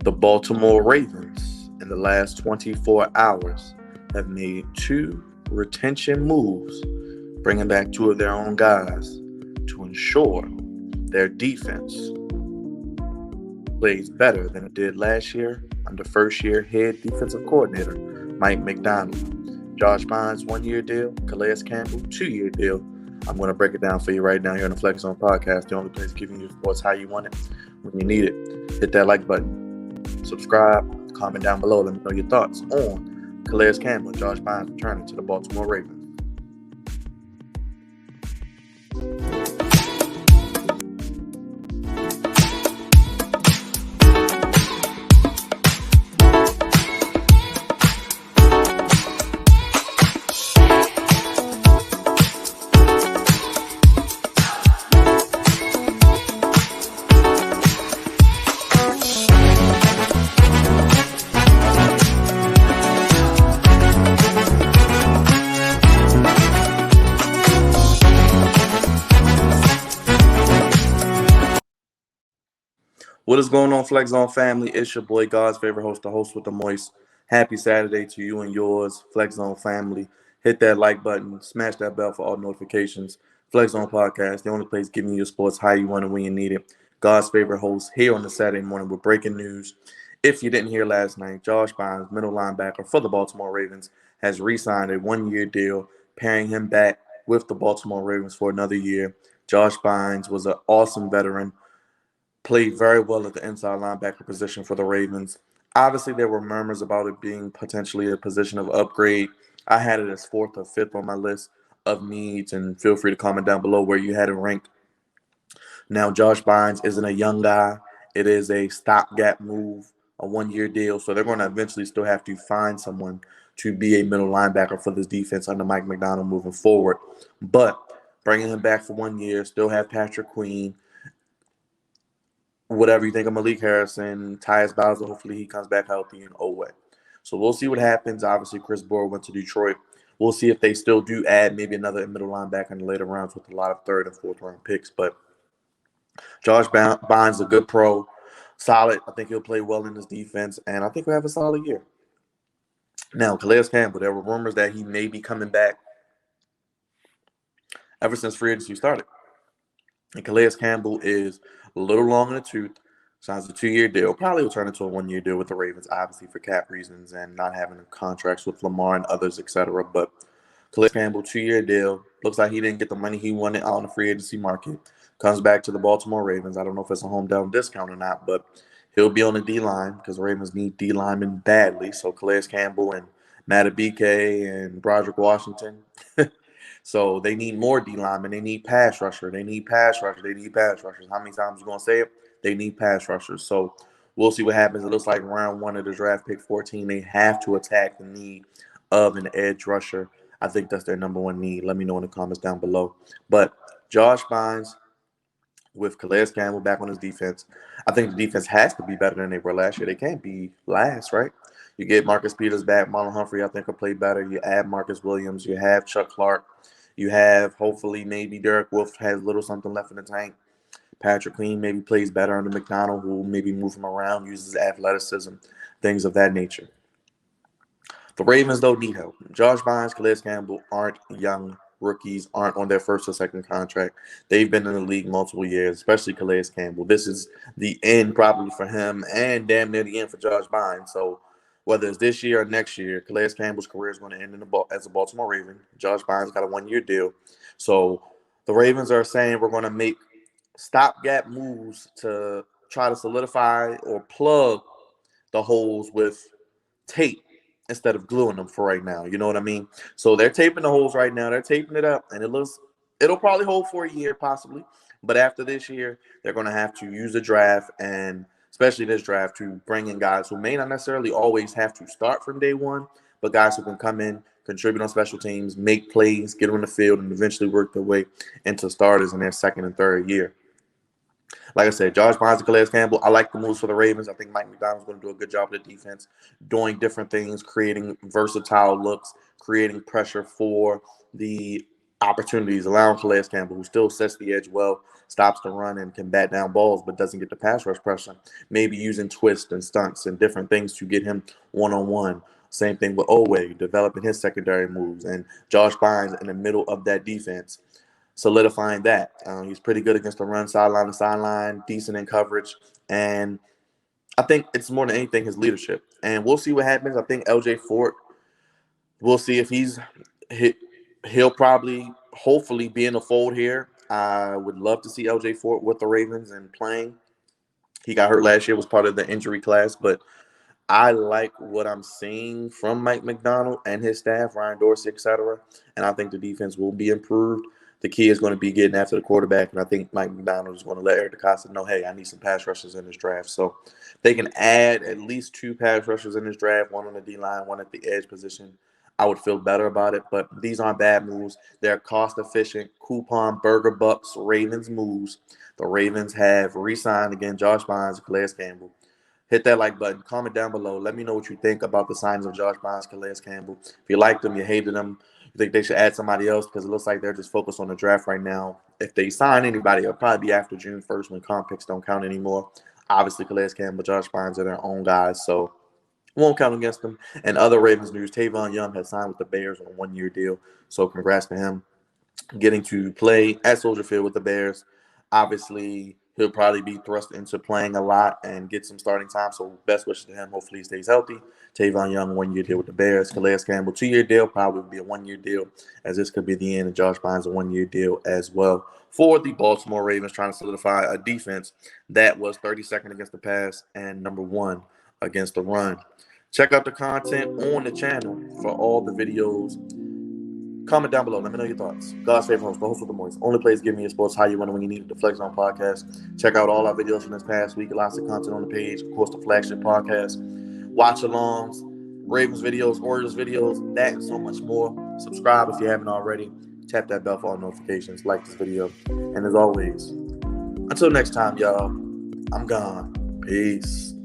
The Baltimore Ravens, in the last 24 hours, have made two retention moves, bringing back two of their own guys to ensure their defense plays better than it did last year under first-year head defensive coordinator Mike Macdonald. Josh Bynes, 1-year deal. Calais Campbell, 2-year deal. I'm going to break it down for you right now here on the Flex Zone Podcast, the only place giving you sports how you want it, when you need it. Hit that like button. Subscribe. Comment down below. Let me know your thoughts on Calais Campbell and Josh Bynes returning to the Baltimore Ravens. What is going on, Flex Zone family? It's your boy, God's favorite host, the host with the moist. Happy Saturday to you and yours, Flex Zone family. Hit that like button, smash that bell for all notifications. Flex Zone Podcast, the only place giving you sports how you want it when you need it. God's favorite host here on the Saturday morning with breaking news. If you didn't hear last night, Josh Bynes, middle linebacker for the Baltimore Ravens, has re-signed a 1-year deal, pairing him back with the Baltimore Ravens for another year. Josh Bynes was an awesome veteran. Played very well at the inside linebacker position for the Ravens. Obviously, there were murmurs about it being potentially a position of upgrade. I had it as 4th or 5th on my list of needs, and feel free to comment down below where you had it ranked. Now, Josh Bynes isn't a young guy. It is a stopgap move, a 1-year deal, so they're going to eventually still have to find someone to be a middle linebacker for this defense under Mike Macdonald moving forward. But bringing him back for 1 year, still have Patrick Queen, whatever you think of Malik Harrison, Tyus Bowser, hopefully he comes back healthy and Oweh. So we'll see what happens. Obviously, Chris Board went to Detroit. We'll see if they still do add maybe another middle linebacker in the later rounds with a lot of 3rd and 4th round picks. But Josh Bynes is a good pro, solid. I think he'll play well in this defense, and I think we'll have a solid year. Now, Calais Campbell, there were rumors that he may be coming back ever since free agency started. And Calais Campbell is a little long in the tooth, signs a 2-year deal. Probably will turn into a 1-year deal with the Ravens, obviously for cap reasons and not having contracts with Lamar and others, etc. But Calais Campbell, 2-year deal. Looks like he didn't get the money he wanted out on the free agency market. Comes back to the Baltimore Ravens. I don't know if it's a hometown discount or not, but he'll be on the D-line because the Ravens need D-linemen badly. So Calais Campbell and Matabike and Broderick Washington. So they need more D-linemen. They need pass rusher. They need pass rusher. They need pass rushers. How many times are you going to say it? They need pass rushers. So we'll see what happens. It looks like round 1 of the draft, pick 14, they have to attack the need of an edge rusher. I think that's their number 1 need. Let me know in the comments down below. But Josh Bynes with Calais Campbell back on his defense. I think the defense has to be better than they were last year. They can't be last, right? You get Marcus Peters back. Marlon Humphrey, I think, will play better. You add Marcus Williams. You have Chuck Clark. You have, hopefully, maybe Derek Wolfe has a little something left in the tank. Patrick Queen maybe plays better under McDonald, who will maybe move him around, uses athleticism, things of that nature. The Ravens, though, need help. Josh Bynes, Calais Campbell aren't young rookies, aren't on their 1st or 2nd contract. They've been in the league multiple years, especially Calais Campbell. This is the end probably for him and damn near the end for Josh Bynes. So whether it's this year or next year, Calais Campbell's career is going to end as a Baltimore Raven. Josh Bynes got a 1-year deal. So the Ravens are saying we're going to make stopgap moves to try to solidify or plug the holes with tape instead of gluing them for right now. You know what I mean? So they're taping the holes right now. They're taping it up, and it'll probably hold for a year possibly. But after this year, they're going to have to use the draft, and especially this draft, to bring in guys who may not necessarily always have to start from day one, but guys who can come in, contribute on special teams, make plays, get on the field, and eventually work their way into starters in their 2nd and 3rd year. Like I said, Josh Bynes and Calais Campbell, I like the moves for the Ravens. I think Mike Macdonald's going to do a good job with the defense, doing different things, creating versatile looks, creating pressure for the opportunities, allowing Calais Campbell, who still sets the edge well, stops the run and can bat down balls, but doesn't get the pass rush pressure. Maybe using twists and stunts and different things to get him one-on-one. Same thing with Owe, developing his secondary moves, and Josh Bynes in the middle of that defense, solidifying that. He's pretty good against the run, sideline to sideline, decent in coverage, and I think it's more than anything his leadership. And we'll see what happens. I think LJ Fort, we'll see if he'll probably, hopefully, be in the fold here. I would love to see LJ Fort with the Ravens and playing. He got hurt last year, was part of the injury class, but I like what I'm seeing from Mike McDonald and his staff, Ryan Dorsey, etc. And I think the defense will be improved. The key is going to be getting after the quarterback, and I think Mike McDonald is going to let Eric DeCosta know, hey, I need some pass rushers in this draft. So they can add at least 2 pass rushers in this draft, one on the D-line, one at the edge position. I would feel better about it, but these aren't bad moves. They're cost-efficient, coupon, burger bucks, Ravens moves. The Ravens have re-signed, again, Josh Bynes, Calais Campbell. Hit that like button. Comment down below. Let me know what you think about the signings of Josh Bynes, Calais Campbell. If you liked them, you hated them, you think they should add somebody else, because it looks like they're just focused on the draft right now. If they sign anybody, it'll probably be after June 1st when comp picks don't count anymore. Obviously, Calais Campbell, Josh Bynes are their own guys, so won't count against them. And other Ravens news, Tavon Young has signed with the Bears on a 1-year deal, so congrats to him getting to play at Soldier Field with the Bears. Obviously, he'll probably be thrust into playing a lot and get some starting time, so best wishes to him. Hopefully he stays healthy. Tavon Young, 1-year deal with the Bears. Calais Campbell, 2-year deal, probably will be a 1-year deal, as this could be the end. And Josh Bynes, a 1-year deal as well for the Baltimore Ravens, trying to solidify a defense that was 32nd against the pass and number 1 against the run. Check out the content on the channel for all the videos. Comment down below. Let me know your thoughts. God's favorite host, the host of the Moist. Only place giving you sports how you want it when you need it. The Flex Zone Podcast. Check out all our videos from this past week. Lots of content on the page. Of course, the flagship podcast. Watch alongs, Ravens videos, Orioles videos, that and so much more. Subscribe if you haven't already. Tap that bell for all notifications. Like this video. And as always, until next time, y'all, I'm gone. Peace.